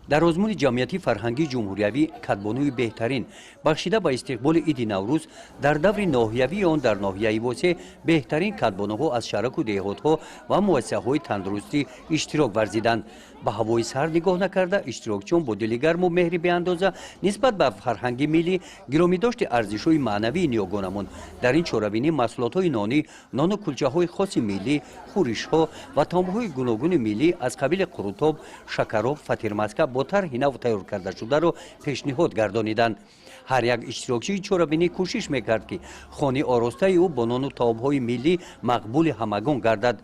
در آزمون جمعیتی فرهنگی جمهوریوی کدبانوی بهترین بخشیده به استقبال عید نوروز در دور ناحیوی آن در ناحیه واسه بهترین کدبانوها از شهرک و دهاتها و مؤسسه‌های تندرستی اشتراک ورزیدند. به هوای سر نگاه نکرده اشتراکچیان با دل گرم و مهری به اندازه نسبت به فرهنگ ملی گرامی داشت ارزش‌های معنوی نیاگانمون در این چاره‌بینی محصولات‌های نانی، نان و کلچه‌های خاص ملی، خورش‌ها و تام‌های گوناگون ملی از قبیل قروتاب، شکراب، فطیرمسکه با طرح نو تیار کرده شده را پیشنهاد گردانیدند. هر یک اشتراکچی چاره‌بینی کوشش می‌کرد که خانه آراسته او با نان و تاب‌های ملی مقبول همگان گردد.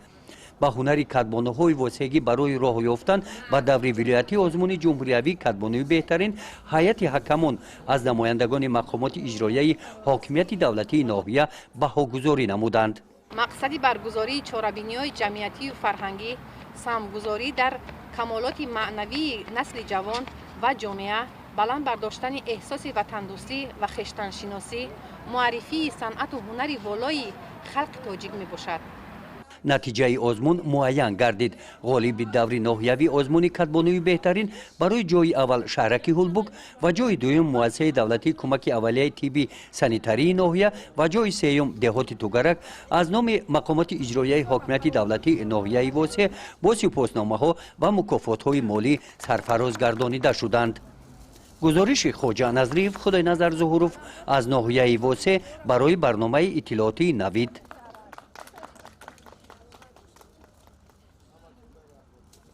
با هنری کدبانوهای واسگی برای راه یافتن و دوری ولایتی آزمون جمهوریوی کدبانوی بهترین هیئت حکمان از نمایندگان مقامات اجرایی حاکمیت دولتی ناحیه بهاگذاری نمودند. مقصد برگزاری چاره‌بینی‌های جمعیتی و فرهنگی سهمگذاری در کمالات معنوی نسل جوان و جامعه، بلند برداشتن احساس وطن‌دوستی و خویشتن‌شناسی، معرفی صنعت و هنری والای خلق تاجیک می‌باشد. نتیجه آزمون معین گردید. غالب دوری ناحیوی آزمون کدبانوی بهترین برای جای اول شهرک هولبوک و جای دوم مؤسسه دولتی کمک اولیه طبی سانیتری ناحیه و جای سوم دهات توگرک از نام مقامات اجرایی حاکمیت دولتی ناحیه واسه با سپاسنامه‌ها و مکافات‌های مالی سرفراز گردانیده شدند. گزارش خواجه نظریف خدای نظر ظهوروف از ناحیه واسه برای برنامه اطلاعاتی نوید.